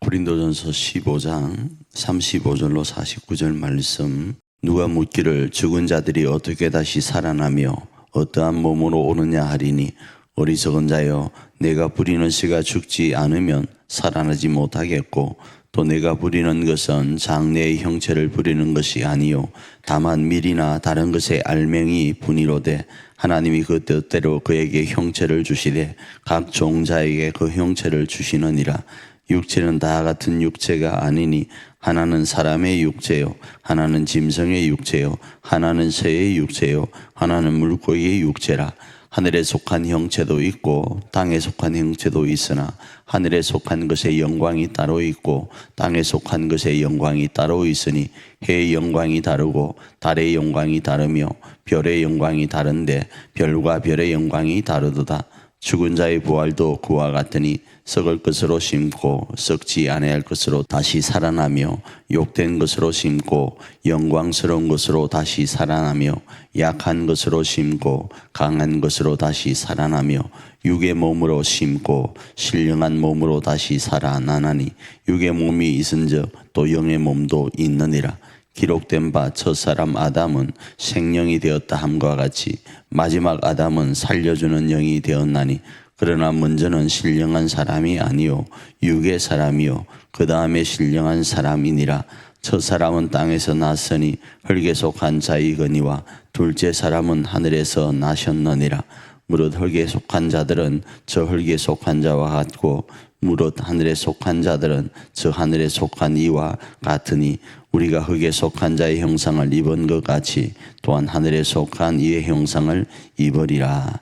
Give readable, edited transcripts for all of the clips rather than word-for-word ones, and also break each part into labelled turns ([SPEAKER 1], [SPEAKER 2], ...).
[SPEAKER 1] 고린도전서 15장 35절로 49절 말씀. 누가 묻기를 죽은 자들이 어떻게 다시 살아나며 어떠한 몸으로 오느냐 하리니, 어리석은 자여, 내가 부리는 씨가 죽지 않으면 살아나지 못하겠고, 또 내가 부리는 것은 장래의 형체를 부리는 것이 아니요 다만 밀이나 다른 것의 알맹이 분이로되, 하나님이 그 뜻대로 그에게 형체를 주시되 각 종자에게 그 형체를 주시느니라. 육체는 다 같은 육체가 아니니, 하나는 사람의 육체요, 하나는 짐승의 육체요, 하나는 새의 육체요, 하나는 물고기의 육체라. 하늘에 속한 형체도 있고 땅에 속한 형체도 있으나, 하늘에 속한 것의 영광이 따로 있고 땅에 속한 것의 영광이 따로 있으니, 해의 영광이 다르고 달의 영광이 다르며 별의 영광이 다른데 별과 별의 영광이 다르도다. 죽은 자의 부활도 그와 같으니, 썩을 것으로 심고 썩지 아니할 것으로 다시 살아나며, 욕된 것으로 심고 영광스러운 것으로 다시 살아나며, 약한 것으로 심고 강한 것으로 다시 살아나며, 육의 몸으로 심고 신령한 몸으로 다시 살아나나니, 육의 몸이 있은즉 또 영의 몸도 있느니라. 기록된 바 첫사람 아담은 생령이 되었다 함과 같이 마지막 아담은 살려주는 영이 되었나니, 그러나 먼저는 신령한 사람이 아니요 육의 사람이요 그 다음에 신령한 사람이니라. 첫사람은 땅에서 났으니 흙에 속한 자이거니와 둘째 사람은 하늘에서 나셨느니라. 무릇 흙에 속한 자들은 저 흙에 속한 자와 같고, 무릇 하늘에 속한 자들은 저 하늘에 속한 이와 같으니, 우리가 흙에 속한 자의 형상을 입은 것 같이 또한 하늘에 속한 이의 형상을 입으리라.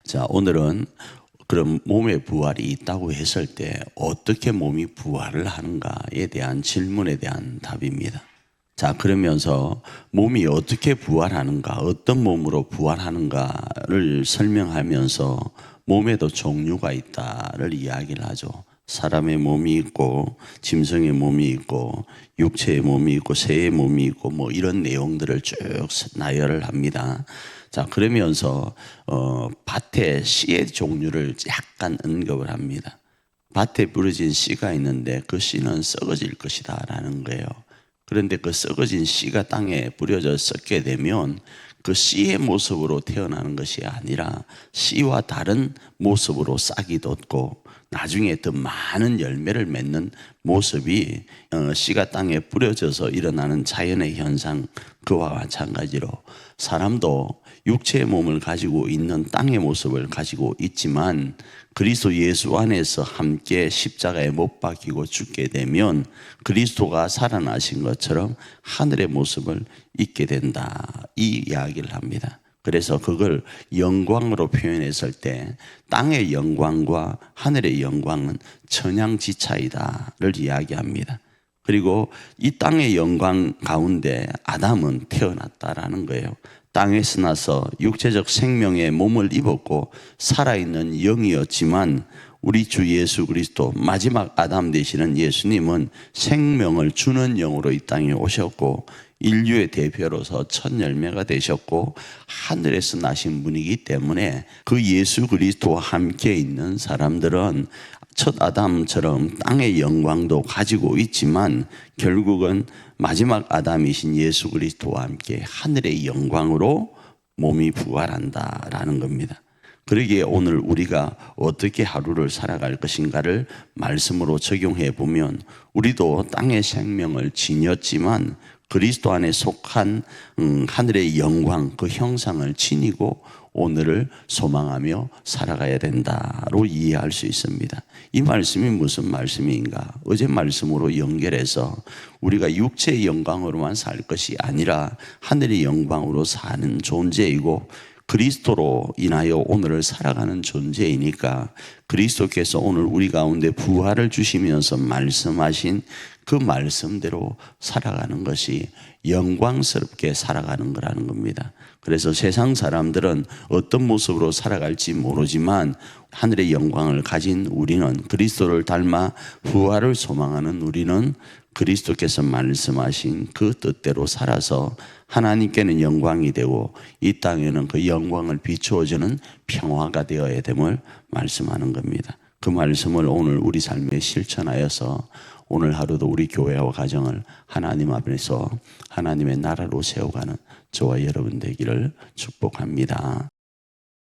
[SPEAKER 1] 자, 오늘은 그럼 몸의 부활이 있다고 했을 때 어떻게 몸이 부활을 하는가에 대한 질문에 대한 답입니다. 자, 그러면서 몸이 어떻게 부활하는가, 어떤 몸으로 부활하는가를 설명하면서 몸에도 종류가 있다를 이야기를 하죠. 사람의 몸이 있고 짐승의 몸이 있고 육체의 몸이 있고 새의 몸이 있고 뭐 이런 내용들을 쭉 나열을 합니다. 자, 그러면서 밭의 씨의 종류를 약간 언급을 합니다. 밭에 부러진 씨가 있는데 그 씨는 썩어질 것이다 라는 거예요. 그런데 그 썩어진 씨가 땅에 뿌려져 썩게 되면 그 씨의 모습으로 태어나는 것이 아니라 씨와 다른 모습으로 싹이 돋고 나중에 더 많은 열매를 맺는 모습이 씨가 땅에 뿌려져서 일어나는 자연의 현상, 그와 마찬가지로 사람도 육체의 몸을 가지고 있는 땅의 모습을 가지고 있지만, 그리스도 예수 안에서 함께 십자가에 못 박히고 죽게 되면 그리스도가 살아나신 것처럼 하늘의 모습을 잊게 된다, 이 이야기를 합니다. 그래서 그걸 영광으로 표현했을 때 땅의 영광과 하늘의 영광은 천양지차이다를 이야기합니다. 그리고 이 땅의 영광 가운데 아담은 태어났다라는 거예요. 땅에서 나서 육체적 생명의 몸을 입었고 살아있는 영이었지만, 우리 주 예수 그리스도 마지막 아담 되시는 예수님은 생명을 주는 영으로 이 땅에 오셨고 인류의 대표로서 첫 열매가 되셨고 하늘에서 나신 분이기 때문에, 그 예수 그리스도와 함께 있는 사람들은 첫 아담처럼 땅의 영광도 가지고 있지만 결국은 마지막 아담이신 예수 그리스도와 함께 하늘의 영광으로 몸이 부활한다라는 겁니다. 그러기에 오늘 우리가 어떻게 하루를 살아갈 것인가를 말씀으로 적용해 보면, 우리도 땅의 생명을 지녔지만 그리스도 안에 속한 하늘의 영광, 그 형상을 지니고 오늘을 소망하며 살아가야 된다로 이해할 수 있습니다. 이 말씀이 무슨 말씀인가? 어제 말씀으로 연결해서 우리가 육체의 영광으로만 살 것이 아니라 하늘의 영광으로 사는 존재이고, 그리스도로 인하여 오늘을 살아가는 존재이니까, 그리스도께서 오늘 우리 가운데 부활을 주시면서 말씀하신 그 말씀대로 살아가는 것이 영광스럽게 살아가는 거라는 겁니다. 그래서 세상 사람들은 어떤 모습으로 살아갈지 모르지만 하늘의 영광을 가진 우리는, 그리스도를 닮아 부활을 소망하는 우리는 그리스도께서 말씀하신 그 뜻대로 살아서 하나님께는 영광이 되고 이 땅에는 그 영광을 비추어주는 평화가 되어야 됨을 말씀하는 겁니다. 그 그 말씀을 오늘 우리 삶에 실천하여서 오늘 하루도 우리 교회와 가정을 하나님 앞에서 하나님의 나라로 세워가는 저와 여러분 되기를 축복합니다.